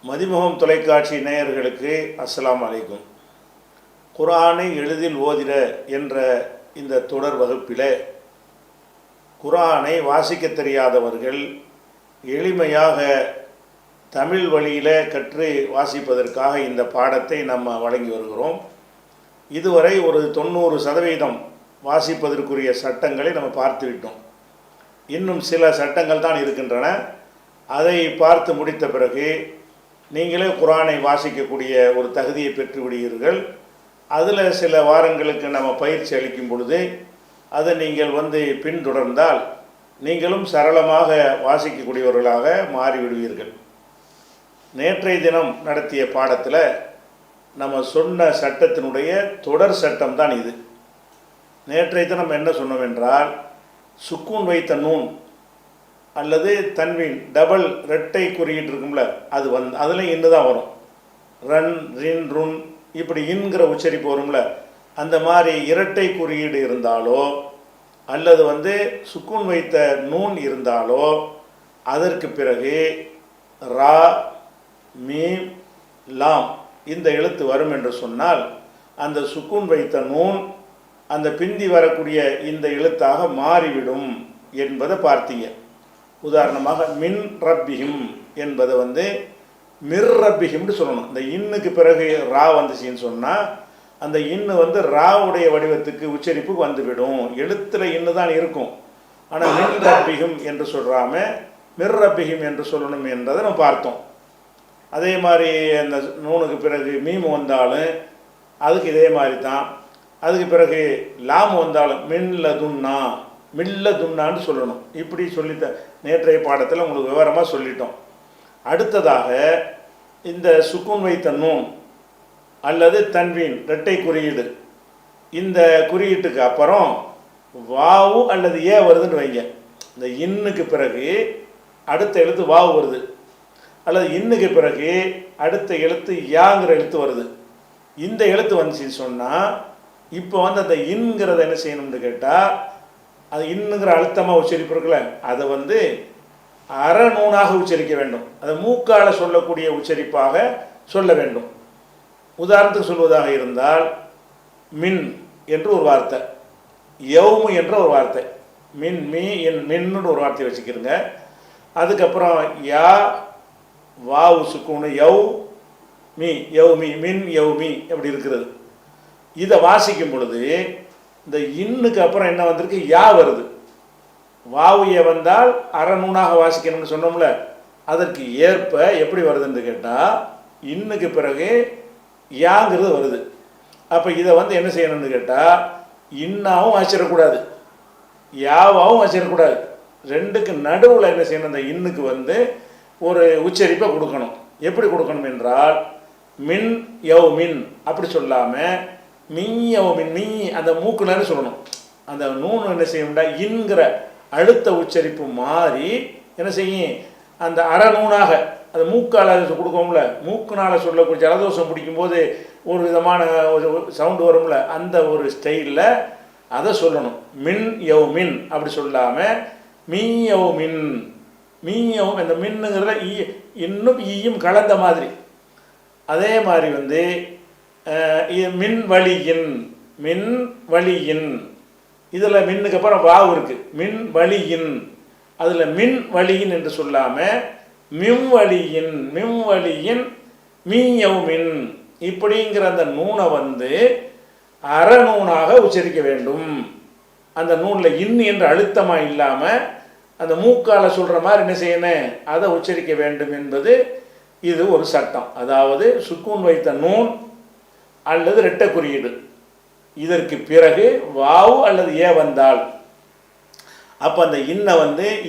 மதிமுகம் தொலைக்காட்சி நேயர்களுக்கு அஸ்ஸலாமு அலைக்கும். குர்ஆனை எளிதில் ஓதிட என்ற இந்த தொடர் வகுப்பில் குர்ஆனை வாசிக்க தெரியாதவர்கள் எளிமையாக தமிழ் வழியில் கற்று வாசிப்பதற்காக இந்த பாடத்தை நம்ம வழங்கி வருகிறோம். இதுவரை ஒரு 90% வாசிப்பதற்குரிய சட்டங்களை நம்ம பார்த்துவிட்டோம். இன்னும் சில சட்டங்கள் தான் இருக்கின்றன. அதை பார்த்து முடித்த பிறகு நீங்களே குர்ஆனை வாசிக்கக்கூடிய ஒரு தகுதியை பெற்றுவிடுவீர்கள். அதில் சில வாரங்களுக்கு நம்ம பயிற்சி அளிக்கும் பொழுது அதை நீங்கள் பின்தொடர்ந்தால் நீங்களும் சரளமாக வாசிக்கக்கூடியவர்களாக மாறிவிடுவீர்கள். நேற்றைய தினம் நடத்திய பாடத்தில் நம்ம சொன்ன சட்டத்தினுடைய தொடர் சட்டம் தான் இது. நேற்றைய தினம் என்ன சொன்னோம் என்றால், சுக்கூன் வைத்த நூன் அல்லது தன்வீன் டபுள் ரெட்டை குறியீட்டு இருக்கும்ல, அது அதில் இன்னு தான் வரும். ரன் ரின் ருன் இப்படி இன்கிற உச்சரிப்பு வரும்ல, அந்த மாதிரி இரட்டை குறியீடு இருந்தாலோ அல்லது சுக்கூன் வைத்த நூன் இருந்தாலோ அதற்கு பிறகு ரா மீம் லாம் இந்த எழுத்து வரும் என்று சொன்னால் அந்த சுக்கூன் வைத்த நூன் அந்த பிந்தி வரக்கூடிய இந்த எழுத்தாக மாறிவிடும் என்பதை பார்த்தீங்க. உதாரணமாக மின் ரப்பிஹிம் என்பதை மிர் ரப்பிஹிம்னு சொல்லணும். இந்த இன்னுக்கு பிறகு ரா வந்துச்சின்னு சொன்னால் அந்த இன்னு ராவுடைய வடிவத்துக்கு உச்சரிப்புக்கு வந்துவிடும். எழுத்தில் இன்னு தான் இருக்கும். ஆனால் மின் ரப்பிஹிம் என்று சொல்கிறாம மிர் ரப்பிஹிம் என்று சொல்லணும் என்றதை நம்ம பார்த்தோம். அதே மாதிரி அந்த நூனுக்கு பிறகு மீம் வந்தாலும் அதுக்கு இதே மாதிரி தான். அதுக்கு பிறகு லாம் வந்தாலும் மின்லதுன்னா மில்லதுன்னான்னு சொல்லணும். இப்படி சொல்லித்த நேற்றைய பாடத்தில் உங்களுக்கு விவரமாக சொல்லிட்டோம். அடுத்ததாக இந்த சுக்கூன் வைத்த நூன் அல்லது தன்வீன் இரட்டை குறியீடு, இந்த குறியீட்டுக்கு அப்புறம் வாவு அல்லது ஏ வருதுன்னு வைங்க. இந்த இன்னுக்கு பிறகு அடுத்த எழுத்து வாவு வருது, அல்லது இன்னுக்கு பிறகு அடுத்த எழுத்து யாங்கிற எழுத்து வருது. இந்த எழுத்து வந்துச்சுன்னு சொன்னால் இப்போ அந்த இன்கிறத என்ன செய்யணும்னு கேட்டால், அது இன்னுங்கிற அழுத்தமாக உச்சரிப்பு இருக்குல்ல, அதை அறநூனாக உச்சரிக்க வேண்டும். அதை மூக்கால் சொல்லக்கூடிய உச்சரிப்பாக சொல்ல வேண்டும். உதாரணத்துக்கு சொல்வதாக இருந்தால் மின் என்று ஒரு வார்த்தை, யௌமு என்ற ஒரு வார்த்தை, மின் மீ என் மின்னு ஒரு வார்த்தையை வச்சுக்கிறங்க. அதுக்கப்புறம் யா வாவு சுக்கூனு யௌ மீ யௌமி மின் யௌமி அப்படி இருக்கிறது. இதை வாசிக்கும் பொழுது இந்த இன்னுக்கு அப்புறம் என்ன வந்திருக்கு, யா வருது. வாவுய வந்தால் அறநூனாக வாசிக்கணும்னு சொன்னோம்ல, அதற்கு ஏற்ப எப்படி வருதுன்னு கேட்டால் இன்னுக்கு பிறகு யாங்கிறது வருது. அப்போ இதை என்ன செய்யணும்னு கேட்டால் இன்னாவும் வாசிடக்கூடாது, யாவாவும் வாசிடக்கூடாது. ரெண்டுக்கு நடுவில் என்ன செய்யணும், இந்த இன்னுக்கு ஒரு உச்சரிப்பை கொடுக்கணும். எப்படி கொடுக்கணும் என்றால் மின் யவ் மின் அப்படி சொல்லாமல் மீயவ் மின் மீ அந்த மூக்குலன்னு சொல்லணும். அந்த நூன் என்ன செய்யணும்டா இன்கிற அழுத்த உச்சரிப்பு மாறி என்ன செய்யும், அந்த அறநூனாக அந்த மூக்கால் கொடுக்கோம்ல, மூக்குனால் சொல்லக்கூடிய ஜலதோஷம் பிடிக்கும்போது ஒரு விதமான ஒரு சவுண்டு வரும்ல, அந்த ஒரு ஸ்டைலில் அதை சொல்லணும். மின் யவ் மின் அப்படி சொல்லாமல் மீயவ் மின் மீயவும் அந்த மின்னுங்கிறத இன்னும் ஈயும் கலந்த மாதிரி. அதே மாதிரி மின் வழியின் மின் வழியின் இதில் மின்னுக்கு அப்புறம் வாவு இருக்குது, மின் வழியின். அதில் மின் வழியின் என்று சொல்லாமல் மிம் வழியின் மிம் வழியின் மீயவ் மின் இப்படிங்கிற அந்த நூனை அறநூனாக உச்சரிக்க வேண்டும். அந்த நூனில் இன் என்று அழுத்தமாக இல்லாமல் அந்த மூக்கால் சொல்கிற மாதிரி என்ன செய்யணும், அதை உச்சரிக்க வேண்டும் என்பது இது ஒரு சட்டம். அதாவது சுக்கூன் வைத்த நூன் அல்லது இரட்டை குறியீடு, இதற்கு பிறகு வாவு அல்லது ஏ வந்தால் அப்போ அந்த இன்னை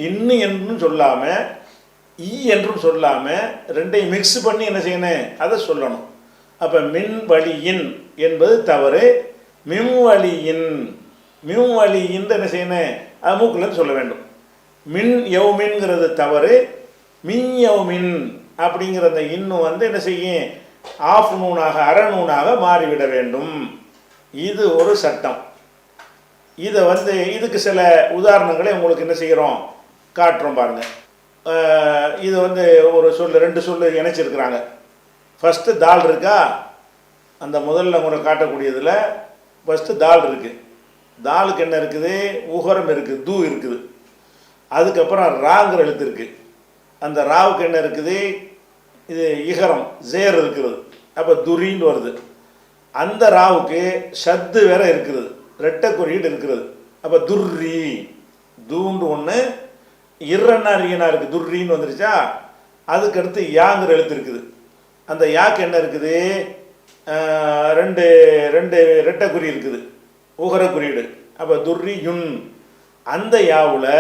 இன்னு என்றும் சொல்லாமல் ஈ என்றும் சொல்லாமல் ரெண்டையும் மிக்ஸ் பண்ணி என்ன செய்யணும், அதை சொல்லணும். அப்போ மின் வழியின் என்பது தவறு. மிம் வழியின் மிம் வழியின் என்ன செய்யணும், அது மூக்குலேருந்து சொல்ல வேண்டும். மின் யௌமின்ங்கிறது தவறு. மின் யௌமின் அப்படிங்கிற அந்த இன்னும் என்ன செய்யும், ஆஃப் நூனாக அறநூனாக மாறிவிட வேண்டும். இது ஒரு சட்டம். இதை இதுக்கு சில உதாரணங்களை உங்களுக்கு என்ன செய்கிறோம் காட்டுறோம் பாருங்கள். இது வந்து ஒரு சொல், ரெண்டு சொல் இணைச்சிருக்கிறாங்க. ஃபஸ்ட்டு தால் இருக்கா, அந்த முதல்ல முறை காட்டக்கூடியதில் ஃபஸ்ட்டு தால் இருக்குது. தாலுக்கு என்ன இருக்குது, உகரம் இருக்குது, தூ இருக்குது. அதுக்கப்புறம் ராங்கிற எழுத்து இருக்குது. அந்த ராவுக்கு என்ன இருக்குது, இது இகரம் ஜேர் இருக்கிறது. அப்போ துரின்னு வருது. அந்த ராவுக்கு ஷத்து வேற இருக்கிறது, ரெட்டை குறியீடு இருக்கிறது. அப்போ துர்ரி, தூண்டு ஒன்று, இர்ரன்னா ரீனா இருக்குது, துர்ரின்னு வந்துருச்சா. அதுக்கடுத்து யாங்கிற எழுத்து இருக்குது. அந்த யாக்கு என்ன இருக்குது, ரெண்டு ரெண்டு ரெட்டை குறி இருக்குது, உகர குறியீடு. அப்போ துர்ரி யுன். அந்த யாவில்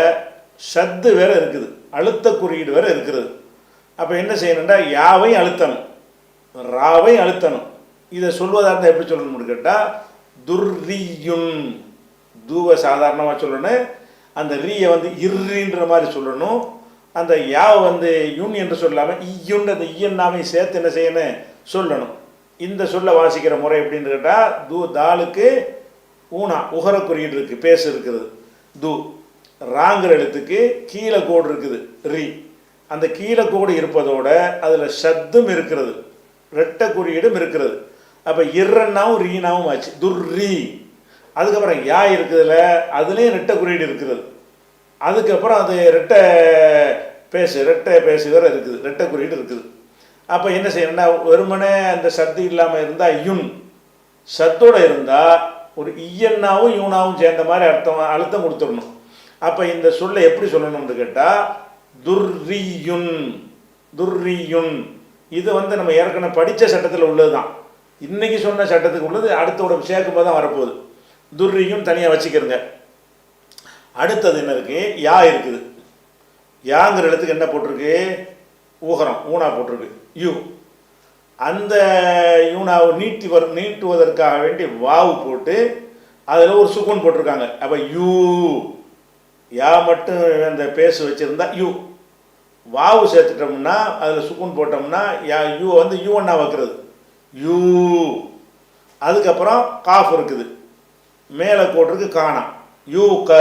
ஷத்து வேற இருக்குது, அழுத்த குறியீடு வேற இருக்கிறது. அப்போ என்ன செய்யணும்டா, யாவை அழுத்தணும், ராவை அழுத்தணும். இதை சொல்வதாக இருந்தால் எப்படி சொல்லணும்னு கேட்டால், துர்ரியுன். தூவை சாதாரணமாக சொல்லணும், அந்த ரீயை வந்து இர்ரின்ற மாதிரி சொல்லணும். அந்த யாவை வந்து யுன் என்று சொல்லாமல் ஈயுன், அந்த ஈயன்னாமை சேர்த்து என்ன செய்யணும், சொல்லணும். இந்த சொல்ல வாசிக்கிற முறை எப்படின்னு கேட்டால், தாலுக்கு ஊனா உகர குறியீடு இருக்குது, பேசு இருக்குது, தூ. ராங்கிற எழுத்துக்கு கீழே கோடு இருக்குது, ரீ. அந்த கீழே கோடு இருப்பதோட அதில் ஷத்தும் இருக்கிறது, ரெட்டை குறியீடும் இருக்கிறது. அப்போ இர்ரன்னாவும் ரீனாவும் ஆச்சு, துர்ரி. அதுக்கப்புறம் யா இருக்குதுல, அதுலேயும் ரெட்டை குறியீடு இருக்கிறது. அதுக்கப்புறம் அது ரெட்டை பேசு வேறு இருக்குது, ரெட்டை குறியீடு இருக்குது. அப்போ என்ன செய்யணும்னா, வெறுமனே அந்த சத்து இல்லாமல் இருந்தால் யுன், சத்தோடு இருந்தால் ஒரு ஈயன்னாவும் யூனாவும் சேர்ந்த மாதிரி அழுத்தம் கொடுத்துடணும். அப்போ இந்த சொல்லை எப்படி சொல்லணும்னு கேட்டால், துர்ரியுன், துர்ரியுன். இது வந்து நம்ம ஏற்கனவே படித்த சட்டத்தில் உள்ளது தான், இன்றைக்கி சொன்ன சட்டத்துக்கு உள்ளது. அடுத்தோட சேர்க்கும் போது தான் வரப்போகுது. துர்ரியும் தனியாக வச்சுக்கிறங்க. அடுத்தது என்ன இருக்குது, யா இருக்குது. யாங்கிற எழுத்துக்கு என்ன போட்டிருக்கு, ஊகரம் ஊனா போட்டிருக்கு, யூ. அந்த யூனாவை நீட்டுவதற்காக வேண்டி வாவு போட்டு அதில் ஒரு சுக்குன் போட்டிருக்காங்க. அப்போ யூ, யா மட்டும் அந்த பேசு வச்சுருந்தா யூ. வாவு சேர்த்துட்டோம்னா, அதில் சுக்குன் போட்டோம்னா யா, யூ வந்து யூ ஒன்னா வைக்கிறது, யூ. அதுக்கப்புறம் காஃப் இருக்குது, மேலே போட்டிருக்கு காணா, யூ க.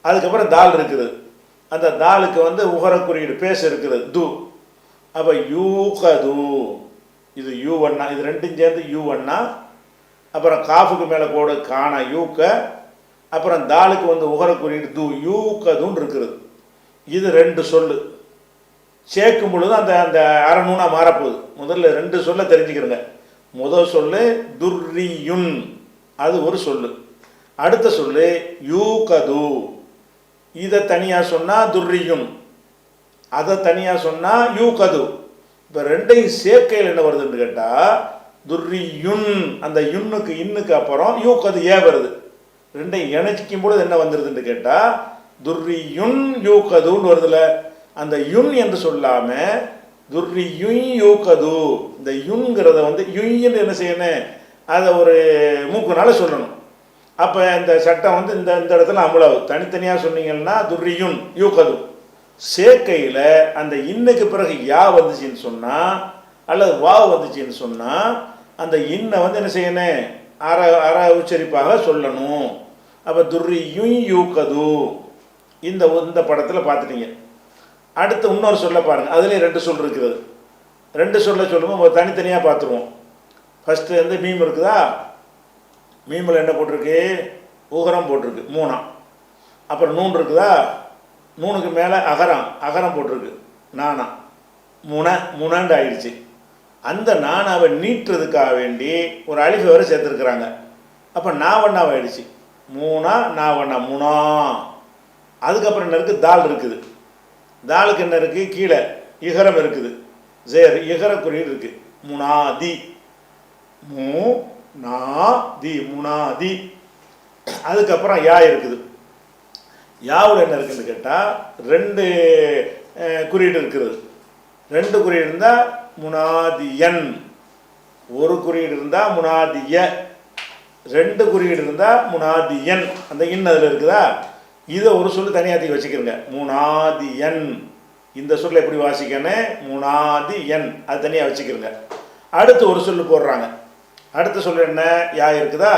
அதுக்கப்புறம் தால் இருக்குது, அந்த தாலுக்கு வந்து உகர குறியீடு பேச இருக்கிறது, து. அப்போ யூ க து, இது யூ ஒன்னா, இது ரெண்டும் சேர்ந்து யூ ஒன்னா. அப்புறம் காஃபுக்கு மேலே கோடு காணா, யூ க. அப்புறம் தாலுக்கு வந்து உகர குறியீடு து, யூ க துன்னு இருக்கிறது. இது ரெண்டு சொல்லு சேர்க்கும் பொழுது அந்த அந்த அரநூனா மாறப்போகுது. முதல்ல ரெண்டு சொல்ல தெரிஞ்சுக்கிறங்க. முதல் சொல்லு துர்ரியுன், அது ஒரு சொல்லு. அடுத்த சொல்லு யூ கது, இதை தனியாக சொன்னால் துர்ரியுன், அதை தனியாக சொன்னால் யூ கது. இப்போ ரெண்டையும் சேர்க்கையில் என்ன வருதுன்னு கேட்டால், துர்ரியுன், அந்த யுன்னுக்கு இன்னுக்கு அப்புறம் யூ கது ஏ வருது. ரெண்டையும் இணைச்சிக்கும் பொழுது என்ன வந்துடுதுன்னு கேட்டால், துர்ரியுன் யூ கதுன்னு வருதுல. அந்த யுன் என்று சொல்லாமல் துர்ரியுன் யூ கது, இந்த யுன்கிறத வந்து யுன்னு என்ன செய்யணும், அதை ஒரு மூக்குனால சொல்லணும். அப்போ இந்த சட்டம் வந்து இந்த இந்த இடத்துல அமலாகும். தனித்தனியாக சொன்னீங்கன்னா துர்ரியுன் யூ கது. சேர்க்கையில் அந்த இன்னுக்கு பிறகு யா வந்துச்சின்னு சொன்னால், அல்லது வா வந்துச்சின்னு சொன்னால், அந்த இன்னை வந்து என்ன செய்யணும், அற உச்சரிப்பாக சொல்லணும். அப்போ துர்ரியுன் யூ கது இந்த இந்த படத்தில் பார்த்துட்டீங்க. அடுத்து இன்னொரு சொல்ல பாருங்கள், அதுலேயும் ரெண்டு சொல் இருக்கிறது. ரெண்டு சொல்ல சொல்லும்போது தனித்தனியாக பார்த்துருவோம். ஃபஸ்ட்டு வந்து மீம் இருக்குதா, மீமில் என்ன போட்டிருக்கு, உகரம் போட்டிருக்கு, மூணா. அப்புறம் நூன் இருக்குதா, நூனுக்கு மேலே அகரம் போட்டிருக்கு, நானா. முனண்டு ஆயிடுச்சு. அந்த நானாவை நீட்டுறதுக்காக வேண்டி ஒரு அலிஃபை வரை சேர்த்துருக்குறாங்க. அப்போ நாவண்ணாவை ஆயிடுச்சு, மூணா நாவண்ணா, முனா. அதுக்கப்புறம் என்ன இருக்குது, தால் இருக்குது. தாலுக்கு என்ன இருக்குது, கீழே இகரம் இருக்குது, ஜேர் இகர குறியீடு இருக்குது, முனாதி, மூ நா தி, முனாதி. அதுக்கப்புறம் யா இருக்குது. யாவில் என்ன இருக்குதுன்னு கேட்டால், ரெண்டு குறியீடு இருக்கிறது. ரெண்டு குறியீடு இருந்தால் முனாதியன், ஒரு குறியீடு இருந்தால் முனாதிய, ரெண்டு குறியீடு இருந்தால் முனாதியன். அந்த இன் அதில் இருக்குதா, இதை ஒரு சொல்லு தனியாத்தி வச்சுக்கிறங்க, முனாதியன். இந்த சொல்ல எப்படி வாசிக்கணும், முனாதியன், அது தனியாக வச்சுக்கிறங்க. அடுத்து ஒரு சொல்லு போடுறாங்க. அடுத்த சொல்லு என்ன, யா இருக்குதா,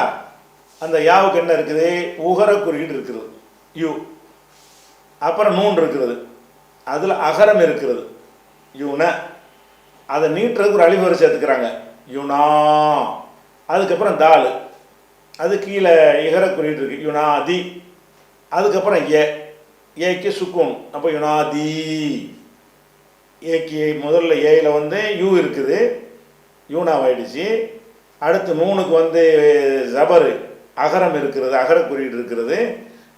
அந்த யாவுக்கு என்ன இருக்குது, உகர குறியீடு இருக்குது, யூ. அப்புறம் நூன் இருக்கிறது. அதில் அகரம் இருக்கிறது யுன, அதை நீட்டுறதுக்கு ஒரு அழிவரை சேர்த்துக்கிறாங்க யுனா. அதுக்கப்புறம் தாலு, அது கீழே இகர குறியீடு இருக்குது யுனாதி. அதுக்கப்புறம் ஏக்கு சுக்கூன், அப்போ யுனாதி. ஏக்கு முதல்ல ஏயில் வந்து யூ இருக்குது, யூனாவாயிடுச்சு. அடுத்து நூனுக்கு வந்து ஜபரு அகரம் இருக்கிறது, அகர குறியீடு இருக்கிறது,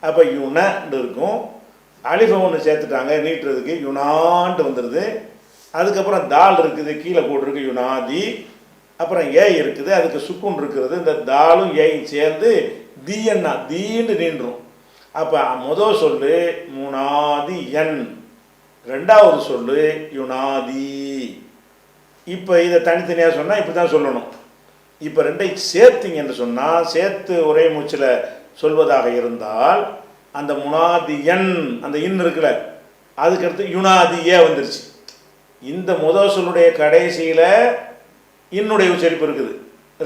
அப்போ யுனன்னு இருக்கும். அலிஃபை ஒன்று சேர்த்துட்டாங்க நீட்டுறதுக்கு, யுனான்ட்டு வந்துடுது. அதுக்கப்புறம் தால் இருக்குது, கீழே போட்டிருக்கு யுனாதி. அப்புறம் ஏ இருக்குது, அதுக்கு சுக்குன் இருக்கிறது. இந்த தாலும் ஏயும் சேர்ந்து தீயன்னா தீன்னு நீண்டுரும். அப்போ முதல் சொல்லு முனாதி என், ரெண்டாவது சொல்லு யுனாதி. இப்போ இதை தனித்தனியாக சொன்னால் இப்படி தான் சொல்லணும். இப்போ ரெண்டையும் சேர்த்திங்கன்னு சொன்னால், சேர்த்து ஒரே மூச்சில் சொல்வதாக இருந்தால் அந்த முனாதியன், அந்த இன் இருக்குல்ல, அதுக்கடுத்து யுனாதியே வந்துருச்சு. இந்த முதல் சொல்லுடைய கடைசியில் இன்னுடைய உச்சரிப்பு இருக்குது,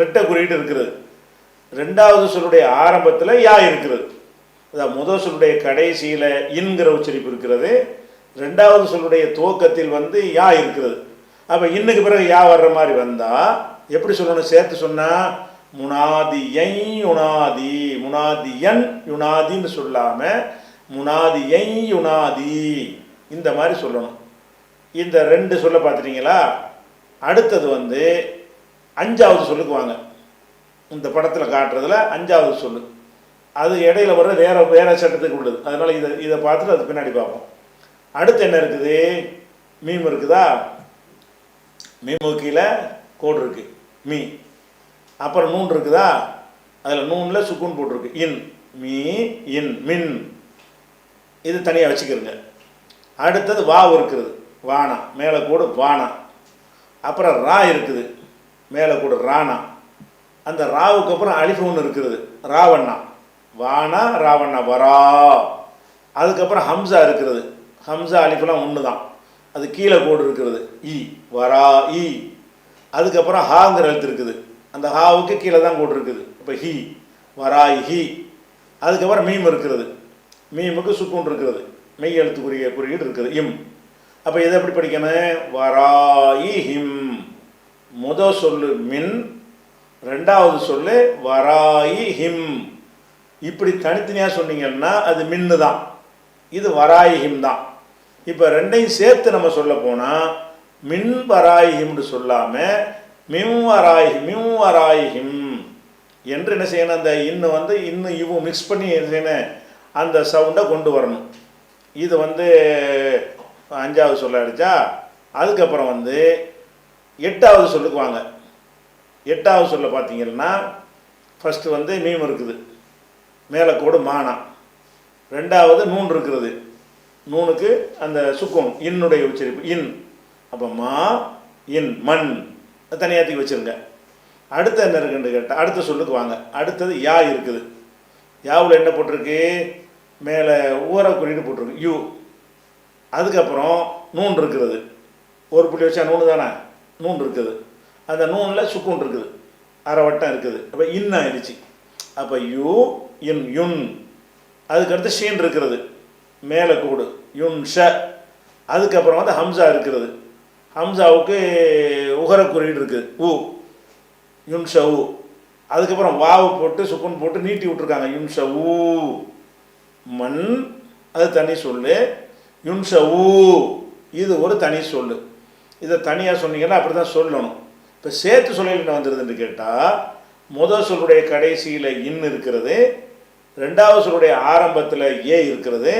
ரெட்டை குறியீடு இருக்கிறது. ரெண்டாவது சொல்லுடைய ஆரம்பத்தில் யா இருக்கிறது. அதான் முதல் சொல்லுடைய கடைசியில் இன்கிற உச்சரிப்பு இருக்கிறது, ரெண்டாவது சொல்லுடைய துவக்கத்தில் வந்து யா இருக்கிறது. அப்போ இன்னுக்கு பிறகு யா வர்ற மாதிரி வந்தால் எப்படி சொல்லணும்? சேர்த்து சொன்னால் முனாதியை யுனாதி, முனாதியன் யுனாதின்னு சொல்லாமல் முனாதியை யுனாதி இந்த மாதிரி சொல்லணும். இந்த ரெண்டு சொல்ல பார்த்துட்டீங்களா? அடுத்தது வந்து அஞ்சாவது சொல்லுக்கு வாங்க. இந்த படத்தில் காட்டுறதுல அஞ்சாவது சொல்லு, அது இடையில வர்ற வேற சட்டத்துக்கு உள்ளது. அதனால் இதை பார்த்துட்டு அது பின்னாடி பார்ப்போம். அடுத்து என்ன இருக்குது? மீம் இருக்குதா? மீமு கீழே கோடு இருக்கு மீ. அப்புறம் நூன் இருக்குதா? அதில் நூனில் சுக்குன் போட்டிருக்கு இன், மீ இன் மின். இது தனியாக வச்சுக்கிறங்க. அடுத்தது வாவு இருக்கிறது, வானா, மேலே கூடு வானா. அப்புறம் ரா இருக்குது, மேலே கூடு ராணா. அந்த ராவுக்கு அப்புறம் அலிஃபு ஒன்று இருக்கிறது, ராவண்ணா, வானா ராவண்ணா வரா. அதுக்கப்புறம் ஹம்சா இருக்கிறது, ஹம்சா அலிஃபுலாம் ஒன்று தான், அது கீழே கோடு இருக்கிறது இ, வரா இ. அதுக்கப்புறம் ஹாங்கிற எழுத்து இருக்குது, அந்த ஹாவுக்கு கீழே தான் கோடு இருக்குது, இப்போ ஹி, வராய் ஹி. அதுக்கப்புறம் மீம் இருக்கிறது, மீமுக்கு சுக்குன் இருக்கிறது, மெய் எழுத்துக்குரிய குறியீடு இருக்குது இம். அப்போ இதை எப்படி படிக்கணும்? வராயி ஹிம். முதல் சொல்லு மின், ரெண்டாவது சொல்லு வராயி ஹிம். இப்படி தனித்தனியாக சொன்னீங்கன்னா அது மின்னு தான், இது வராயி ஹிம் தான். இப்போ ரெண்டையும் சேர்த்து நம்ம சொல்ல போனால் மின் வராயி ஹிம்னு சொல்லாமல் மிம் வராயி ஹிம் என்று என்ன செய்யணும்? அந்த இன்னும் வந்து இன்னும் இவும் மிக்ஸ் பண்ணி என்ன செய்யணும்? அந்த சவுண்டை கொண்டு வரணும். இது வந்து அஞ்சாவது சொல்ல அடித்தா. அதுக்கப்புறம் வந்து எட்டாவது சொல்லுக்கு வாங்க. எட்டாவது சொல்ல பார்த்தீங்கன்னா ஃபஸ்ட்டு வந்து மீம் இருக்குது, மேலே கோடு மானா. ரெண்டாவது நூன் இருக்கிறது, நூனுக்கு அந்த சுக்கும் இன்னுடைய உச்சரிப்பு இன். அப்போ மா இன் மண் தனியாற்றி வச்சுருங்க. அடுத்து என்ன இருக்குன்னு கேட்டால் அடுத்த சொல்லுக்கு வாங்க. அடுத்தது யா இருக்குது, யாவில் என்ன போட்டிருக்கு? மேலே ஊற குறியீடு போட்டிருக்கு யூ. அதுக்கப்புறம் நூன் இருக்கிறது, ஒரு புள்ளி வச்சா நூனு தானே, நூன் இருக்குது. அந்த நூனில் சுக்குன் இருக்குது, அரை வட்டம் இருக்குது. அப்போ இன் ஆயிடுச்சு. அப்போ யூ இன் யுன். அதுக்கடுத்து ஷீன் இருக்கிறது, மேலே கூடு யுன் ஷ. அதுக்கப்புறம் வந்து ஹம்சா இருக்கிறது, ஹம்சாவுக்கு உகர குறியீடு இருக்குது ஊ, யுன் ஷ ஊ. அதுக்கப்புறம் வாவு போட்டு சுக்குன் போட்டு நீட்டி விட்டுருக்காங்க யுன் ஷ ஊ. மண் அது தனி சொல்லு, யுன் ஷ ஊ இது ஒரு தனி சொல்லு. இதை தனியாக சொன்னீங்கன்னா அப்படி தான் சொல்லணும். இப்போ சேர்த்து சொல்ல என்ன வந்துடுதுன்னு கேட்டால், முதல் சொல்லுடைய கடைசியில் இன் இருக்கிறது, ரெண்டாவது சொல்லுடைய ஆரம்பத்தில் ஏ இருக்கிறது,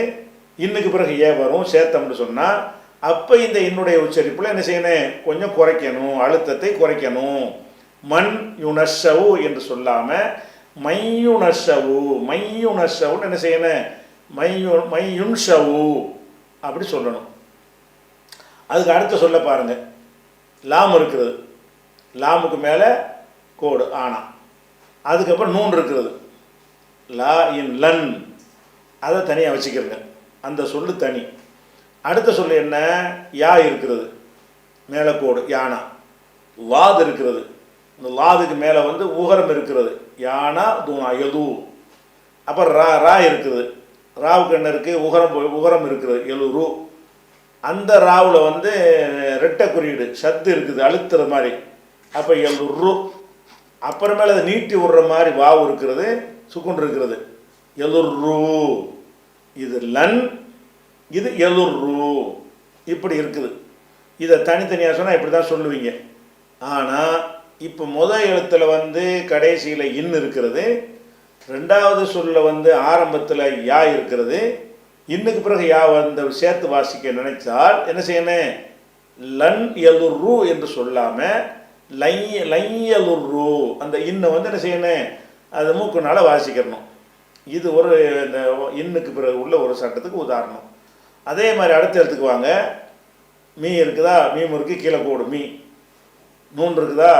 இன்னுக்கு பிறகு ஏ வரும் சேர்த்தம்னு சொன்னால், அப்போ இந்த இன்னுடைய உச்சரிப்பில் என்ன செய்யணும்? கொஞ்சம் குறைக்கணும், அழுத்தத்தை குறைக்கணும். மண் யுனஷவு என்று சொல்லாமல் மையுனஷவு, மையுனஷவுன்னு என்ன செய்யணும்? மையுன்ஷவு அப்படி சொல்லணும். அதுக்கு அடுத்த சொல்ல பாருங்கள், லாம் இருக்கிறது, லாமுக்கு மேலே கோடு ஆனா. அதுக்கப்புறம் நூன் இருக்கிறது, லா இன் லன், அதை தனியாக வச்சுக்கிறங்க, அந்த சொல்லு தனி. அடுத்த சொல்லு என்ன? யா இருக்கிறது, மேலே கோடு யானா. வாது இருக்கிறது, இந்த லாதுக்கு மேலே வந்து உகரம் இருக்கிறது, யானா தூணா எது. அப்புறம் ரா ரா இருக்குது, ராவுக்கு என்ன இருக்குது? உகரம் இருக்கிறது எழுரு. அந்த ராவில் வந்து ரெட்டை குறியீடு சத்து இருக்குது அழுத்துற மாதிரி. அப்போ எல்லுரு. அப்புறமேல அதை நீட்டி விடுற மாதிரி வாவு இருக்கிறது, சுக்குன் இருக்கிறது. எலுர்ரு. இது லன், இது எலுர்ரு. இப்படி இருக்குது. இதை தனித்தனியாக சொன்னால் இப்படி தான் சொல்லுவீங்க. ஆனால் இப்போ முதல் எழுத்தில் வந்து கடைசியில் இன் இருக்கிறது, ரெண்டாவது சொல்ல வந்து ஆரம்பத்தில் யா இருக்கிறது. இன்னுக்கு பிறகு யா வந்து சேர்த்து வாசிக்க நினைச்சால் என்ன செய்யணும்? லன் எலுர்ரு என்று சொல்லாமல் லையலுர்ரு அந்த இன்னை வந்து என்ன செய்யணும்? அது மூக்குனால வாசிக்கிறணும். இது ஒரு இந்த இன்னுக்கு பிறகு உள்ள ஒரு சட்டத்துக்கு உதாரணம். அதே மாதிரி அடுத்த எழுத்துக்கு வாங்க. மீ இருக்குதா? மீம் இருக்குது, கீழே கோடு மீ. நூன் இருக்குதா?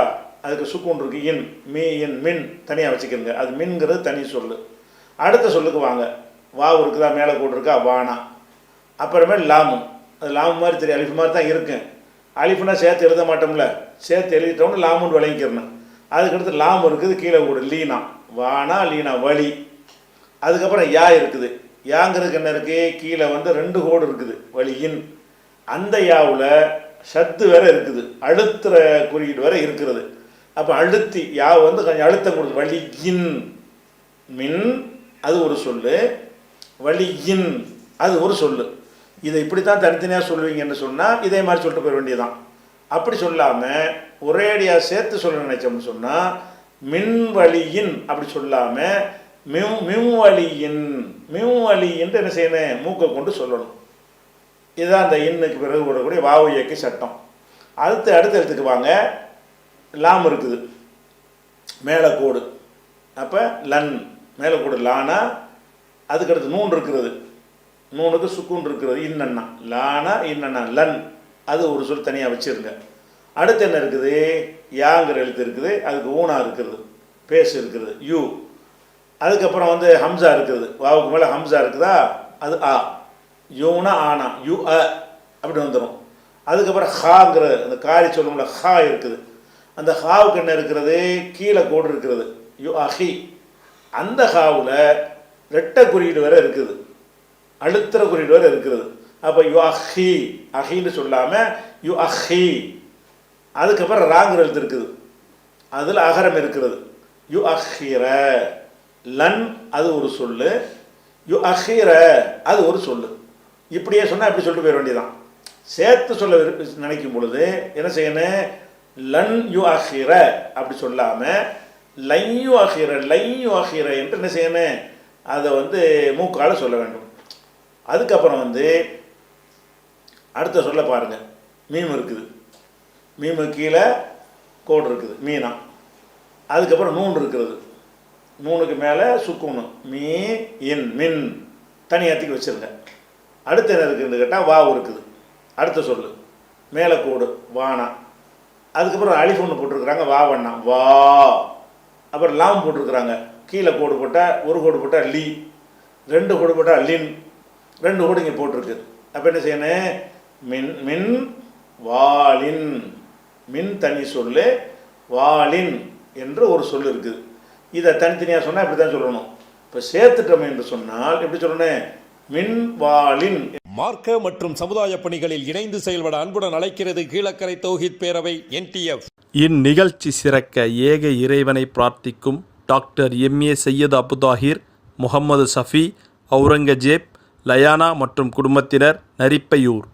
அதுக்கு சுக்கூன் இருக்குது, இன். மீ இன் மின் தனியாக வச்சுக்கிறங்க. அது மின்கிறது தனி சொல்லு. அடுத்த சொல்லுக்கு வாங்க. வாவு இருக்குதா? மேலே கோடு இருக்கா? வானா. அப்புறமே லாமு. அது லாமு மாதிரி தெரியும், அலிஃப் மாதிரி தான் இருக்கும். அலிஃப்னா சேர்த்து எழுத மாட்டோம்ல, சேர்த்து எழுதிட்டோம்னு லாமுன்னு விளங்கிக்கிறணும். அதுக்கடுத்து லாமு இருக்குது, கீழே கோடு லீனா. வானா லீனா வலி. அதுக்கப்புறம் யா இருக்குது. யாங்கிறதுக்கு என்ன இருக்குது? கீழே வந்து 2 கோடு இருக்குது, வலியின். அந்த யாவில் சத்து வேற இருக்குது, அழுத்துற குறியீடு வேற இருக்கிறது. அப்போ அழுத்தி யா வந்து கொஞ்சம் அழுத்தம் கொடுத்து வலியின் மின் அது ஒரு சொல்லு, வலியின் அது ஒரு சொல்லு. இதை இப்படி தான் தனித்தனியாக சொல்லுவீங்கன்னு சொன்னால் இதே மாதிரி சொல்லிட்டு போயிட வேண்டியதான். அப்படி சொல்லாமல் ஒரேடியாக சேர்த்து சொல்ல நினைச்சோம்னு சொன்னால் மின்வழியின் அப்படி சொல்லாமல் மின்வழியின் மின்வழின்னு என்ன செய்யணும்? மூக்கை கொண்டு சொல்லணும். இதுதான் அந்த இன்னுக்கு பிறகு விடக்கூடிய வாவு இயக்கி சட்டம். அடுத்த எழுத்துக்கு வாங்க. லாம் இருக்குது, மேலே கோடு. அப்போ லன் மேலே கோடு லானா. அதுக்கடுத்து நூன் இருக்கிறது, நூனுக்கு சுக்கூன் இருக்கிறது, இன்னன்னா லானா இன்னன்னா லன் அது ஒரு சொல் தனியாக வச்சுருங்க. அடுத்து என்ன இருக்குது? யாங்கிற எழுத்து இருக்குது, அதுக்கு ஊனா இருக்கிறது, பேசு இருக்கிறது யூ. அதுக்கப்புறம் வந்து ஹம்சா இருக்கிறது, வாவுக்கு மேலே ஹம்சா இருக்குதா? அது ஆ. யூனா ஆனா யூ அ அப்படி வந்துடும். அதுக்கப்புறம் ஹாங்கிற அந்த காரி சொல்லும்ல ஹா இருக்குது. அந்த ஹாவுக்கு என்ன இருக்கிறது? கீழே கோடு இருக்கிறது, யூ அஹி. அந்த ஹாவில் ரெட்டை குறியீடு வேற இருக்குது, அழுத்துற குறியீடு வேற இருக்கிறது. அப்போ யூ அஹி அஹின்னு சொல்லாமல் யூ அஹி. அதுக்கப்புறம் ராங்கிற எழுத்து இருக்குது, அதில் அகரம் இருக்கிறது, யூ அஹிர. லன் அது ஒரு சொல்லு, யூ அஹிர அது ஒரு சொல்லு. இப்படியே சொன்னால் இப்படி சொல்லிட்டு போயிட வேண்டியதான். சேர்த்து சொல்ல நினைக்கும் பொழுது என்ன செய்யணும்? லன் யூ அஹிர அப்படி சொல்லாமல் லைன் யூ அஹிர லைன் யூ அஹிர என்று என்ன செய்யணும்? அதை வந்து மூக்கால் சொல்ல வேண்டும். அதுக்கப்புறம் வந்து அடுத்த சொல்ல பாருங்கள். மீம் இருக்குது, மீமு கீழே கோடு இருக்குது மீனா. அதுக்கப்புறம் நூன் இருக்கிறது, நூனுக்கு மேலே சுக்கூனு மீ இன் மின் தனியாத்திக்கு வச்சுருங்க. அடுத்து என்ன இருக்குதுன்னு கேட்டால் வாவு இருக்குது. அடுத்த சொல்லு மேலே கோடு வானா. அதுக்கப்புறம் அலிஃப் ஒன்று போட்டிருக்கிறாங்க, வா வண்ணா வா. அப்புறம் லாம் போட்டிருக்கிறாங்க, கீழே கோடு போட்டால் ஒரு கோடு போட்டால் லீ, 2 கோடு போட்டால் லின், 2 கோடு இங்கே போட்டிருக்கு. அப்போ என்ன செய்யணும்? மின் மின் வாலின். மின் தனி சொல்லு, வாலின் என்று ஒரு சொல் இருக்குது. இதை தனித்தனியாக சொன்னால் இப்படி தான் சொல்லணும். இப்போ சேர்த்துட்டோம் என்று சொன்னால் எப்படி சொல்லணும்? மின் வாலின். மார்க்க மற்றும் சமுதாய பணிகளில் இணைந்து செயல்பட அன்புடன் அழைக்கிறது கீழக்கரை தௌஹீத் பேரவை NTF. இந்நிகழ்ச்சி சிறக்க ஏக இறைவனை பிரார்த்திக்கும் டாக்டர் MA சையது அபுதாஹிர், முகமது சஃபி, அவுரங்கஜேப், லயானா மற்றும் குடும்பத்தினர், Narippaiyur.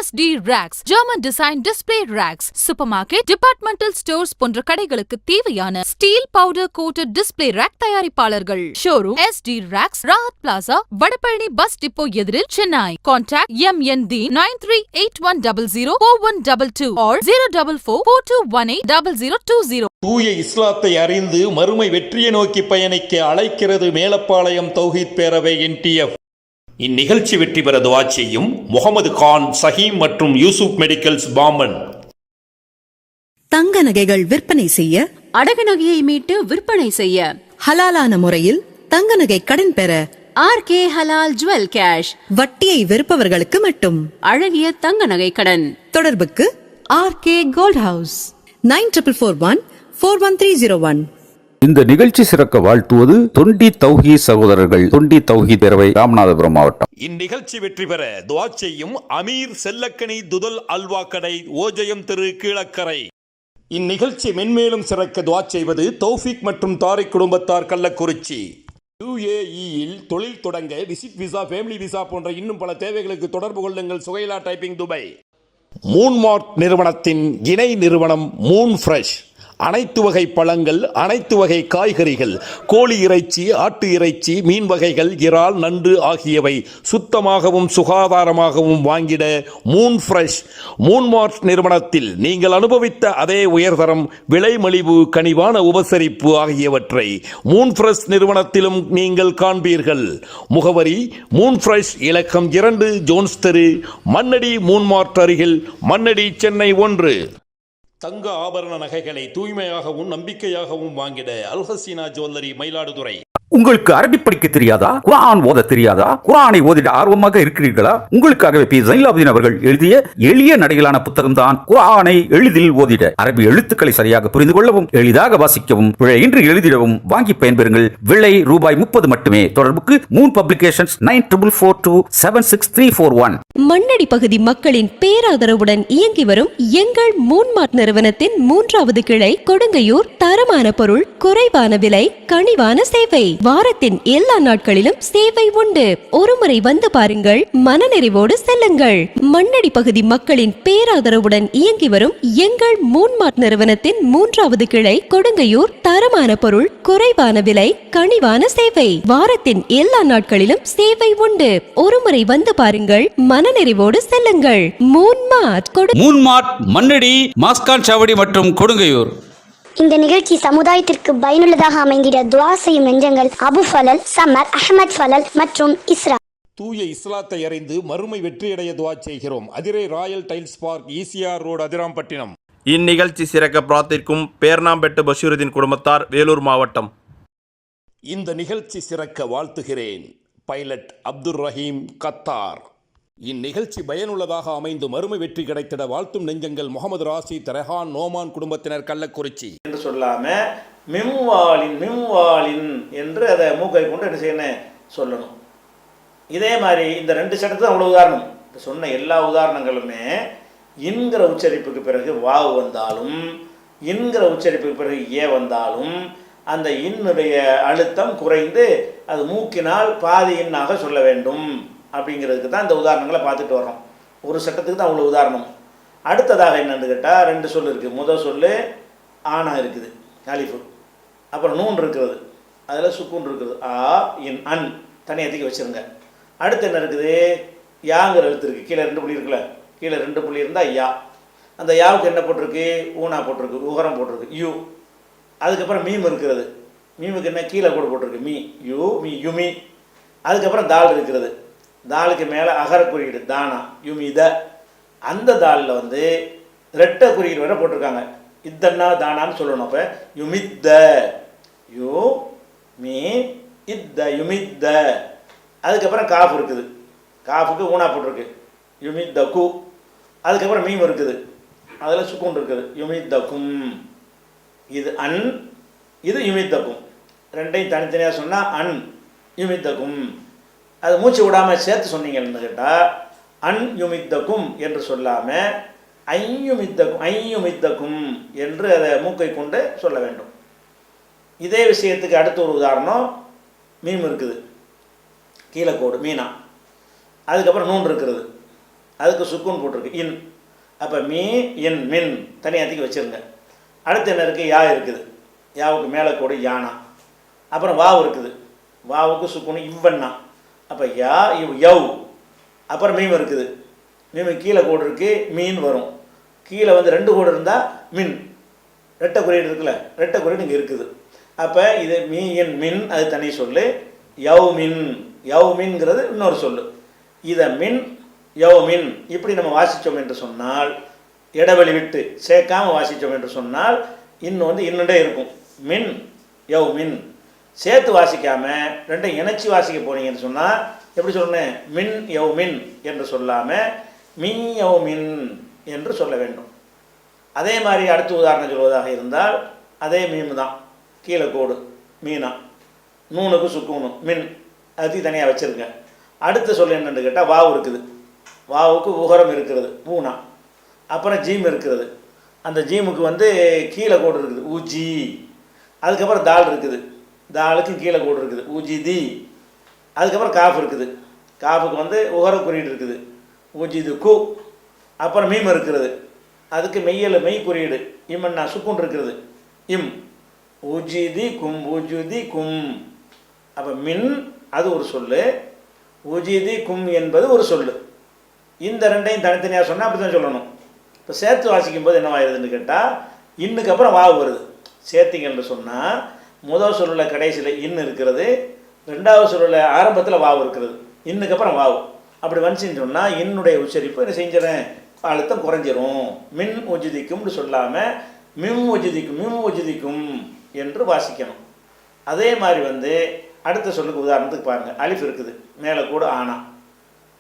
SD Racks, German Design Display Racks, Supermarket, Departmental Stores போன்ற கடைகளுக்கு தேவையான steel powder coated display rack தயாரிப்பாளர்கள். Showroom SD Racks, Rahat Plaza, Vadapalani bus depot எதிரில், சென்னை. Contact MND 9381004122 or 04442180020. தூய இஸ்லாத்தை அறிந்து மறுமை வெற்றியை நோக்கி பயணிக்க அழைக்கிறது மேலப்பாளையம் தௌஹீத் பேரவை NTF. இந்நிகழ்ச்சி வெற்றி பெற துஆ செய்யும் முகமது கான் சஹீம் மற்றும் யூசுப் மெடிக்கல்ஸ் பாம்பன். தங்க நகைகள் விற்பனை செய்ய, அடகு நகையை மீட்டு விற்பனை செய்ய, ஹலாலான முறையில் தங்க நகை கடன் பெற RK ஹலால் ஜுவல் கேஷ். வட்டியை வெறுப்பவர்களுக்கு மட்டும் அழகிய தங்க நகை கடன். தொடர்புக்கு RK கோல்ட் ஹவுஸ் 9441 41301. இந்த நிகழ்ச்சி சிறக்க வாழ்த்துவது தொண்டி தௌஹீத் சகோதரர்கள், தொண்டி தௌஹீத் பேரவை, ராமநாதபுரம் மாவட்டம். இந்நிகழ்ச்சி வெற்றி பெற துஆ செய்யும் அமீர் செல்லக்கனி துதல் அல்வா கடை, ஓஜயம் தெரு, கீழக்கரை. இந்நிகழ்ச்சி மென்மேலும் சிறக்க துஆ செய்வது தௌஃபிக் மற்றும் தாரிக் குடும்பத்தார், கள்ளக்குறிச்சி. UAE-யில் தொழில் தொடங்க விசிட் விசா, ஃபேமிலி விசா போன்ற இன்னும் பல தேவைகளுக்கு தொடர்பு கொள்ளுங்கள். சுகைலா டைப்பிங், துபாய். மூன்மார்ட் நிறுவனத்தின் இணை நிறுவனம் மூன் ஃப்ரெஷ். அனைத்து வகை பழங்கள், அனைத்து வகை காய்கறிகள், கோழி இறைச்சி, ஆட்டு இறைச்சி, மீன் வகைகள், இறால், நண்டு ஆகியவை சுத்தமாகவும் சுகாதாரமாகவும் வாங்கிட மூன் ஃப்ரெஷ். மூன்மார்ட் நிறுவனத்தில் நீங்கள் அனுபவித்த அதே உயர்தரம், விலை மலிவு, கனிவான உபசரிப்பு ஆகியவற்றை மூன் ஃப்ரெஷ் நிறுவனத்திலும் நீங்கள் காண்பீர்கள். முகவரி மூன் ஃப்ரெஷ், இலக்கம் 2, ஜோன்ஸ் தெரு, மண்ணடி, மூன்மார்ட் அருகில், மண்ணடி, சென்னை 1. தங்க ஆபரண நகைகளை தூய்மையாகவும் நம்பிக்கையாகவும் வாங்கிட அல்ஹசீனா ஜுவல்லரி, மயிலாடுதுறை. உங்களுக்கு அரபி படிக்க தெரியாதா? குர்ஆன் ஓத தெரியாதா? குர்ஆனை ஓதிட ஆர்வமாக இருக்கிறீர்களா? உங்களுக்காகவே பி ஜைனுலாப்தீன் அவர்கள் எழுதிய எளிய நடையிலான புத்தகம் தான் குர்ஆனை எளிதில் ஓதிட. அரபி எழுத்துக்களை சரியாக புரிந்து கொள்ளவும், எளிதாக வாசிக்கவும், பிழையின்றி எழுதிடவும் வாங்கி பயன்பெறுங்கள். விலை ₹30 மட்டுமே. தொடர்புக்கு மூன் பப்ளிகேஷன்ஸ், 9442763341. மண்ணடி பகுதி மக்களின் பேராதரவுடன் இயங்கி வரும் எங்கள் மூன்மார்ட் நிறுவனத்தின் 3வது கிளை கொடுங்கையூர். தரமான பொருள், குறைவான விலை, கனிவான சேவை. வாரத்தின் எல்லா நாட்களிலும் சேவை உண்டு. ஒருமுறை வந்து பாருங்கள், மனநிறைவோடு செல்லுங்கள். மண்ணடி பகுதி மக்களின் பேராதரவுடன் இயங்கி வரும் எங்கள் மூன்மார்ட் நிறுவனத்தின் 3வது கிளை கொடுங்கையூர். தரமான பொருள், குறைவான விலை, கனிவான சேவை. வாரத்தின் எல்லா நாட்களிலும் சேவை உண்டு. ஒருமுறை வந்து பாருங்கள், மனநிறைவோடு செல்லுங்கள். மூன்மார்ட், மண்ணடி, மாஸ்கான் சாவடி மற்றும் கொடுங்கையூர். இந்த நிகழ்ச்சி சமுதாயத்திற்கு பயனுள்ளதாக அமைந்திட துஆ செய்யும் நெஞ்சங்கள் அபு ஃபலல், சமர், அஹமத் ஃபலல் மற்றும் இஸ்ரா. தூய இஸ்லாத்தை அறிந்து மறுமை வெற்றியடைய துஆ செய்கிறோம். Adirai Royal tiles park, ECR road, Adirampattinam. இந்நிகழ்ச்சி சிறக்க பிரார்த்திக்கும் பேர்ணாம்பெட்டு பஷீருதீன் குடும்பத்தார், வேலூர் மாவட்டம். இந்த நிகழ்ச்சி சிறக்க வாழ்த்துகிறேன். Pilot Abdul Rahim, Qatar. இந்நிகழ்ச்சி பயனுள்ளதாக அமைந்து மறுமை வெற்றி கிடைத்திட வாழ்த்தும் நெஞ்சங்கள் முகமது ராசித், ரெஹான், நோமான் குடும்பத்தினர், கள்ளக்குறிச்சி. என்று சொல்லாம மிம்வாலின் என்று அதை மூக்கை கொண்டு என்ன செய்யணும் சொல்லணும். இதே மாதிரி இந்த 2 சட்டத்துக்கு அவ்வளோ உதாரணம். இப்போ சொன்ன எல்லா உதாரணங்களுமே இன்கிற உச்சரிப்புக்கு பிறகு வாவு வந்தாலும், இன்கிற உச்சரிப்புக்கு பிறகு ஏ வந்தாலும் அந்த இன்னுடைய அழுத்தம் குறைந்து அது மூக்கினால் பாதி இன்னாக சொல்ல வேண்டும். அப்படிங்கிறதுக்கு தான் இந்த உதாரணங்களை பார்த்துட்டு வரோம். ஒரு சட்டத்துக்கு தான் அவ்வளோ உதாரணம். அடுத்ததாக என்னென்னு கேட்டால் 2 சொல் இருக்குது. முதல் சொல் ஆனா இருக்குது, அலிஃபு. அப்புறம் நூன் இருக்கிறது, அதில் சுக்கூன் இருக்குது. ஆ, இன், அன் தனியாத்திக்கு வச்சுருங்க. அடுத்து என்ன இருக்குது? யாங்கிற எழுத்து இருக்குது. கீழே 2 புள்ளி இருக்குல்ல, கீழே 2 புள்ளி இருந்தால் யா. அந்த யாவுக்கு என்ன போட்டிருக்கு? ஊனா போட்டிருக்கு, உகரம் போட்டிருக்கு, யூ. அதுக்கப்புறம் மீம் இருக்கிறது. மீமுக்கு என்ன? கீழே கூட போட்டிருக்கு, மீ, யூ, மீ, யுமி. அதுக்கப்புறம் தால் இருக்கிறது. தாலுக்கு மேலே அகர குறியீடு, தானா, யுமித. அந்த தாலில் வந்து ரெட்டை குறியீடு வரை போட்டிருக்காங்க. இத்தன்னா தானான்னு சொல்லணும். அப்போ யுமித்த, யூ மீ இத்த, யுமித்த. அதுக்கப்புறம் காஃப் இருக்குது. காஃபுக்கு ஊனா போட்டிருக்கு, யுமித்த கு. அதுக்கப்புறம் மீம் இருக்குது, அதில் சுக்கூன் இருக்குது, யுமித்தக்கும். இது அன், இது யுமித்தக்கும். ரெண்டையும் தனித்தனியாக சொன்னால் அன் யுமித்தக்கும். அது மூச்சு விடாமல் சேர்த்து சொன்னீங்கன்னு கேட்டால் அன் யுமித்தக்கும் என்று சொல்லாமல் ஐயுமித்தக்கும் என்று அதை மூக்கை கொண்டு சொல்ல வேண்டும். இதே விஷயத்துக்கு அடுத்த ஒரு உதாரணம், மீம் இருக்குது, கீழே கோடு, மீனா. அதுக்கப்புறம் நூன் இருக்கிறது, அதுக்கு சுக்கூன் போட்டிருக்கு, இன். அப்போ மீ, இன், மின் தனியாத்திக்கு வச்சுருங்க. அடுத்து என்ன இருக்குது? யா இருக்குது. யாவுக்கு மேலே கோடு, யானா. அப்புறம் வாவு இருக்குது, வாவுக்கு சுக்கூன், இவ்வண்ணா. அப்போ யா, இவ், யவ். அப்புறம் மீம் இருக்குது, மீம் கீழே கோடு இருக்குது, மீன் வரும். கீழே வந்து 2 கோடு இருந்தால் மின். ரெட்டை குறியீடு இருக்குல்ல, ரெட்டை குறியீடு இங்கே இருக்குது. அப்போ இது மீ, என், மின் அது தனி சொல்லு. யவ் மின், யவ் மின்ங்கிறது இன்னொரு சொல்லு. இதை மின், யவ் மின் இப்படி நம்ம வாசித்தோம் என்று சொன்னால், இடைவெளி விட்டு சேர்க்காமல் வாசித்தோம் என்று சொன்னால் இன்னும் வந்து இன்னுண்டே இருக்கும். மின், யவ் மின். சேர்த்து வாசிக்காமல் ரெண்டையும் இணைச்சி வாசிக்க போனீங்கன்னு சொன்னால் எப்படி சொல்லணும்? மின் யவ் மின் என்று சொல்லாமல் மின் யவ் மின் என்று சொல்ல வேண்டும். அதே மாதிரி அடுத்த உதாரணம் சொல்வதாக இருந்தால் அதே மீம் தான். கீழே கோடு மீனா, நூனுக்கு சுக்கூனு மின், அதுக்கு தனியாக வச்சுருங்க. அடுத்த சொல் என்னென்னு கேட்டால் வாவு இருக்குது, வாவுக்கு உகரம் இருக்கிறது ஊனா, அப்புறம் ஜீம் இருக்கிறது, அந்த ஜீமுக்கு வந்து கீழே கோடு இருக்குது ஊஜி, அதுக்கப்புறம் தால் இருக்குது, தாலுக்கு கீழே கோடு இருக்குது ஊஜிதி, அதுக்கப்புறம் காஃப் இருக்குது, காஃபுக்கு வந்து உகர குறியீடு இருக்குது ஊஜிது கு, அப்புறம் மீம் இருக்கிறது, அதுக்கு மெய் குறியீடு இம்மன்னா சுக்குன் இருக்கிறது இம், ஊஜிதி கும் ஊஜுதி கும். அப்போ மின் அது ஒரு சொல்லு, ஊஜிதி கும் என்பது ஒரு சொல்லு. இந்த ரெண்டையும் தனித்தனியாக சொன்னால் அப்படி தான் சொல்லணும். இப்போ சேர்த்து வாசிக்கும் போது என்னவாயிருதுன்னு கேட்டால் இன்னுக்கு அப்புறம் வாவு வருது. சேர்த்திங்கன்னு சொன்னால் முதல் சொல்லில் கடைசியில் இன்னு இருக்கிறது, ரெண்டாவது சொல்லில் ஆரம்பத்தில் வாவு இருக்கிறது, இன்னுக்கு அப்புறம் வாவு. அப்படி வந்துச்சுன்னு சொன்னால் என்னுடைய உச்சரிப்பு என்ன செஞ்சிடறேன், அழுத்தம் குறைஞ்சிரும். மின் உஜிதிக்கும்னு சொல்லாமல் மிம் உஜிதிக்கும் என்று வாசிக்கணும். அதே மாதிரி வந்து அடுத்த சொல்லுக்கு உதாரணத்துக்கு பாருங்கள், அலிஃப் இருக்குது மேலே கூட ஆனா,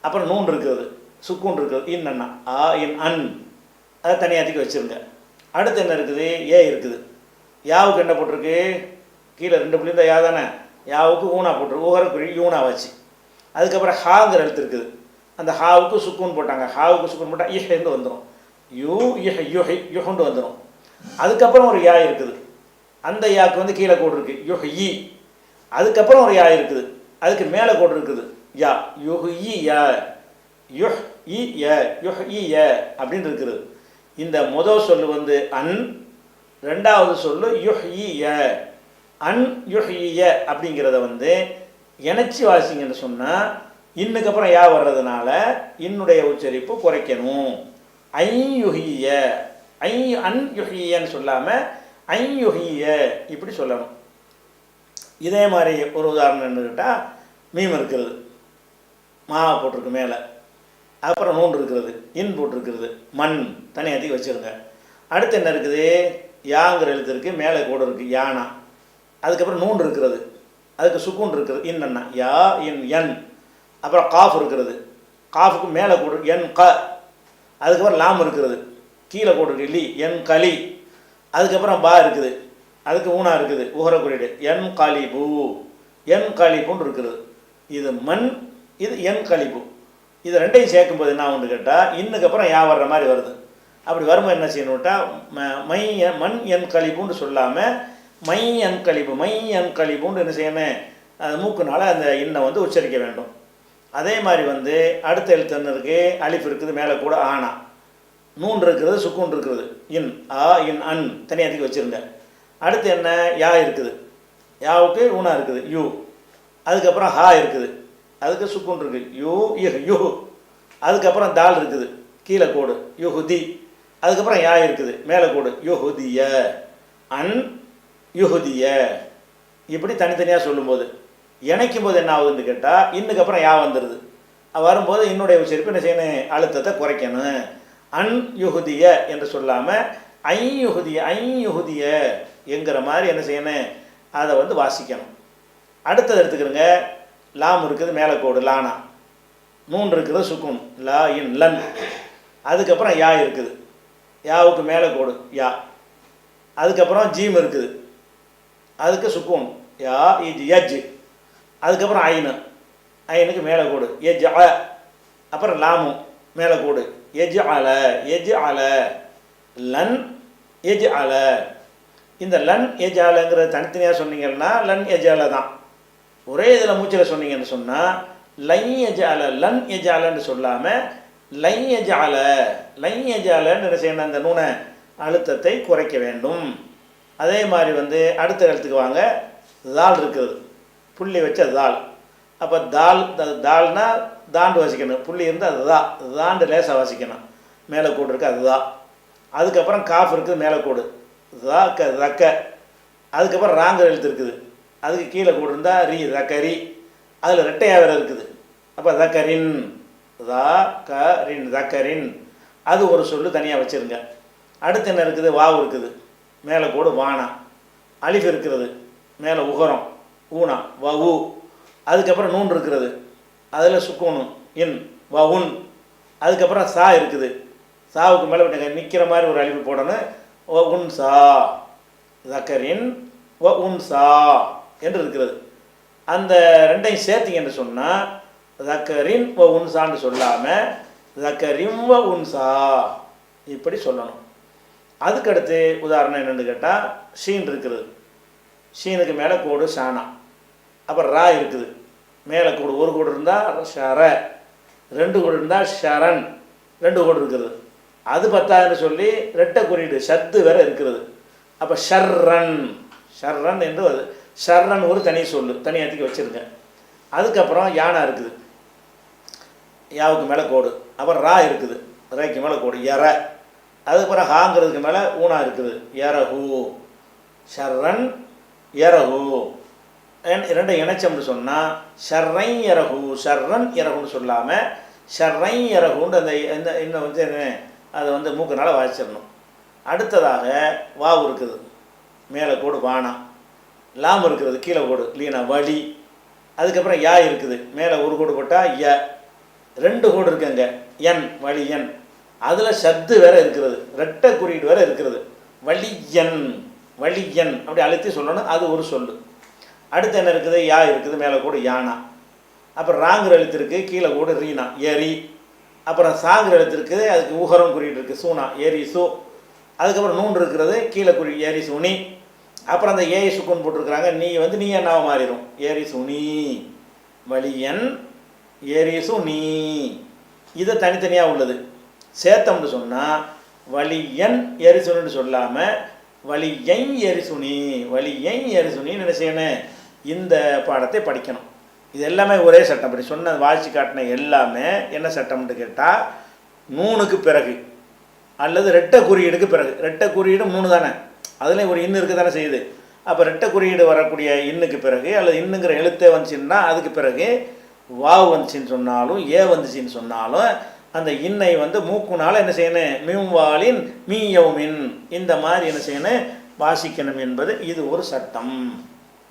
அப்புறம் நூன் இருக்கிறது, சுக்கூன் இருக்கிறது இன்னன்னா ஆ இன் அன், அதை தனியாத்திக்கு வச்சுருங்க. அடுத்து என்ன இருக்குது, ஏ இருக்குது, யாவுக்கு என்ன போட்டிருக்கு, கீழே 2 புள்ளி இருந்தால் யா தானே, யாவுக்கு ஊனா போட்டிருக்கு, ஊகர குறி யூனா வச்சு. அதுக்கப்புறம் ஹாங்கிற எழுத்து இருக்குது, அந்த ஹாவுக்கு சுக்கூன் போட்டாங்க, ஹாவுக்கு சுக்கூன் போட்டால் இஹ்ந்து வந்துடும், யூ இஹ் யுஹி யுஹுண்டு வந்துடும். அதுக்கப்புறம் ஒரு யா இருக்குது, அந்த யாவுக்கு வந்து கீழே கோடு இருக்குது யுஹ் இ, அதுக்கப்புறம் ஒரு யா இருக்குது, அதுக்கு மேலே கோடு இருக்குது யா யுஹ் இ யா யுஹ் இ ய யுஹ் இ ய அப்படின்னு இருக்குது. இந்த முதல் சொல்லு வந்து அன், ரெண்டாவது சொல்லு யுஹ் இ ய, அன் யுஹ் இ ய அப்படிங்கிறத வந்து இணைச்சி வாசிங்கன்னு சொன்னால் இன்னுக்கு அப்புறம் யா வர்றதுனால இன்னுடைய உச்சரிப்பு குறைக்கணும். ஐ யுஹிய, ஐ அன் யுஹியன்னு சொல்லாமல் ஐ யுஹிய இப்படி சொல்லணும். இதே மாதிரி ஒரு உதாரணம் என்னக்கிட்டால் மீம் இருக்கிறது, மா போட்டிருக்கு மேலே, அப்புறம் நூன் இருக்கிறது, இன் போட்டிருக்கிறது, மண் தனியாத்திக்கு வச்சுருங்க. அடுத்து என்ன இருக்குது, யாங்கிற எழுத்து இருக்குது, மேலே கூட இருக்குது யானா, அதுக்கப்புறம் நூன் இருக்கிறது, அதுக்கு சுக்கூன் இருக்கிறது இன்னன்னா யா இன் என், அப்புறம் காஃப் இருக்கிறது, காஃபுக்கு மேலே கூட என் க, அதுக்கப்புறம் லாம் இருக்கிறது, கீழே கூட இருக்கு லி என் களி, அதுக்கப்புறம் பா இருக்குது, அதுக்கு ஊனா இருக்குது உகர குறியீடு என் காலிபு, என் காலிபுன்னு இருக்கிறது. இது மண், இது என் கலிபு. இது ரெண்டையும் சேர்க்கும்போது என்ன ஒன்று கேட்டால் இன்னுக்கு அப்புறம் யா வர்ற மாதிரி வருது. அப்படி வரும்போது என்ன செய்யணுட்டா மை மண் என் கலிபுன்னு சொல்லாமல் மை என் கலிபுன்னு என்ன செய்யணும், அது மூக்குனால அந்த இன்னை வந்து உச்சரிக்க வேண்டும். அதே மாதிரி வந்து அடுத்த எழுத்து என்ன இருக்குது, அலிஃப் இருக்குது மேலே கூட ஆனா, நூன் இருக்கிறது சுக்கூன் இருக்கிறது இன் ஆ இன் அன் தனியாத்திக்கு வச்சுருங்க. அடுத்து என்ன யா இருக்குது, யாவுக்கு ஊனா இருக்குது யூ, அதுக்கப்புறம் ஹா இருக்குது, அதுக்கு சுக்கூன் இருக்குது யூ இஹ் யூ, அதுக்கப்புறம் தால் இருக்குது கீழே கோடு யுஹுதி, அதுக்கப்புறம் யா இருக்குது மேலே கோடு யுஹுதிய, அன் யுஹுதிய. இப்படி தனித்தனியாக சொல்லும்போது இணைக்கும் போது என்ன ஆகுதுன்னு கேட்டால் இன்னுக்கு அப்புறம் யா வந்துடுது. வரும்போது என்னுடைய உச்சரிப்பு என்ன செய்யணும், அழுத்தத்தை குறைக்கணும். அன் யுஹுதிய என்று சொல்லாமல் ஐ யுஹுதிய என்கிற மாதிரி என்ன செய்யணும், அதை வந்து வாசிக்கணும். அடுத்தது எடுத்துக்கிறோங்க, லாம் இருக்குது மேலே கோடு லானா, நூன் இருக்கிறது சுக்குன் லா இன் லன், அதுக்கப்புறம் யா இருக்குது, யாவுக்கு மேலே கோடு யா, அதுக்கப்புறம் ஜீம் இருக்குது, அதுக்கு சுக்கூன் யா இஜ் யஜ், அதுக்கப்புறம் ஐனு, ஐனுக்கு மேலே கோடு எஜ் அ, அப்புறம் லாமு மேலே கோடு எஜ் அல லன் எஜ் அல. இந்த லன் எஜ் அலங்கிறது தனித்தனியாக சொன்னீங்கன்னா லன் எஜ் அல தான். ஒரே இதில் மூச்சில் சொன்னீங்கன்னு சொன்னால் லை எஜ் அல லன் எஜ் அலன்னு சொல்லாமல் லை எஜ் அலன்னு என்ன செய்யணும், அந்த நூனை அழுத்தத்தை குறைக்க வேண்டும். அதே மாதிரி வந்து அடுத்த இடத்துக்கு வாங்க, தால் இருக்கிறது புள்ளி வச்ச தால், அப்போ தால்னா தாண்டு வாசிக்கணும், புள்ளி இருந்தால் அதுதான் தாண்டு லேசாக வாசிக்கணும், மேலே கோடு இருக்குது அதுதான். அதுக்கப்புறம் காஃப் இருக்குது மேலே கோடு ரக்க, அதுக்கப்புறம் ராங்கிற எழுத்து இருக்குது, அதுக்கு கீழே கோடு இருந்தால் ரி ரக்கரி, அதில் ரெட்டையாக வேறு இருக்குது, அப்போ ரக்கரின் ரக்கரின் அது ஒரு சொல்லு தனியாக வச்சுருங்க. அடுத்து என்ன இருக்குது, வாவு இருக்குது மேலே கோடு வானா, அலிஃப் இருக்கிறது மேலே உகரம் ஊனா வவு, அதுக்கப்புறம் நூன் இருக்கிறது அதில் சுக்கூனு இன் வவுன், அதுக்கப்புறம் சா இருக்குது, சாவுக்கு மேலே நிற்கிற மாதிரி ஒரு அலிஃப் போடணும் உன் சா ரக்கரின் வ உன்சா என்று இருக்கிறது. அந்த ரெண்டையும் சேர்த்திங்க என்று சொன்னால் தக்கரின் வ உன்சான்னு சொல்லாமல் தக்கரின் வ உன்சா இப்படி சொல்லணும். அதுக்கடுத்து உதாரணம் என்னென்னு கேட்டால் ஷீன் இருக்கிறது. ஷீனுக்கு மேலே கோடு ஷானா. அப்புறம் ரா இருக்குது, மேலே கோடு ஒரு கோடு இருந்தால் ஷர, 2 கோடு இருந்தால் ஷரன், 2 கோடு இருக்கிறது. அது பத்தாதுன்னு சொல்லி ரெட்டை குறியீடு ஷத்து வேற இருக்கிறது. அப்போ ஷர்ரன் ஷர்ரன் என்று வருது. ஷர்ரன் ஒரு தனி சொல்லு, தனியாத்துக்கு வச்சுருங்க. அதுக்கப்புறம் யானா இருக்குது, யாவுக்கு மேலே கோடு. அப்புறம் ரா இருக்குது, ரேக்கு மேலே கோடு எற. அதுக்கப்புறம் ஹாங்கிறதுக்கு மேலே ஊனா இருக்குது, எரஹூ. ஷர்ரன் எரஹூ ரெண்டை இணைச்சோம்னு சொன்னால் ஷர்ரை எரஹூ ஷர்ரன் எரஹூன்னு சொல்லாமல் ஷர்ரை எரஹூன்னு அந்த இன்னும் வந்து அதை வந்து மூக்குனால் வாசிச்சிடணும். அடுத்ததாக வாவு இருக்குது, மேலே கோடு வானா. லாம் இருக்கிறது, கீழே கோடு லீனா வழி. அதுக்கப்புறம் யா இருக்குது, மேலே ஒரு கோடு போட்டால் ய, 2 கோடு இருக்குங்க என் வழி என். அதில் சத்து வேற இருக்கிறது, ரெட்டை குறியீடு வேற இருக்கிறது. வழியன் வழியன் அப்படி அழுத்தி சொல்லணும், அது ஒரு சொல்லு. அடுத்து என்ன இருக்குது, யா இருக்குது, மேலே கோடு யானா. அப்புறம் ராங்கிற எழுத்து இருக்குது, கீழே கோடு ரீனா எரி. அப்புறம் சாங்கிற எழுத்து இருக்குது, அதுக்கு ஊகரம் குறியீடு இருக்குது, சூனா ஏரி சு. அதுக்கப்புறம் நூன் இருக்கிறது, கீழே குறி ஏரி சுனி. அப்புறம் அந்த ஏஐ சுக்குன்னு போட்டிருக்கிறாங்க, நீ வந்து நீ என்னாவை மாறிடும், ஏரி சுனி வழியன் ஏரி சுனி. இதை தனித்தனியாக உள்ளது. சேர்த்தம்னு சொன்னால் வழியன் எரிசுனின்னு சொல்லாமல் வழியை எரிசுனி வழியை எரிசுனின்னு என்ன செய்யணும், இந்த பாடத்தை படிக்கணும். இது எல்லாமே ஒரே சட்டம். அப்படி சொன்ன வாசி காட்டின எல்லாமே என்ன சட்டம்னு கேட்டால் நூனுக்கு பிறகு அல்லது ரெட்டை குறியீடுக்கு பிறகு. ரெட்டை குறியீடு 3 தானே, அதுலேயும் ஒரு இன்னு இருக்க தானே செய்யுது. அப்போ ரெட்டை குறியீடு வரக்கூடிய இன்னுக்கு பிறகு அல்லது இன்னுங்கிற எழுத்தே வந்துச்சுன்னா அதுக்கு பிறகு வாவ் வந்துச்சின்னு சொன்னாலும் ஏ வந்துச்சின்னு சொன்னாலும் அந்த இன்னை வந்து மூக்குனால் என்ன செய்யணும், மின்வாலின் மீயவுமின் இந்த மாதிரி என்ன செய்யணும் வாசிக்கணும் என்பது இது ஒரு சட்டம்.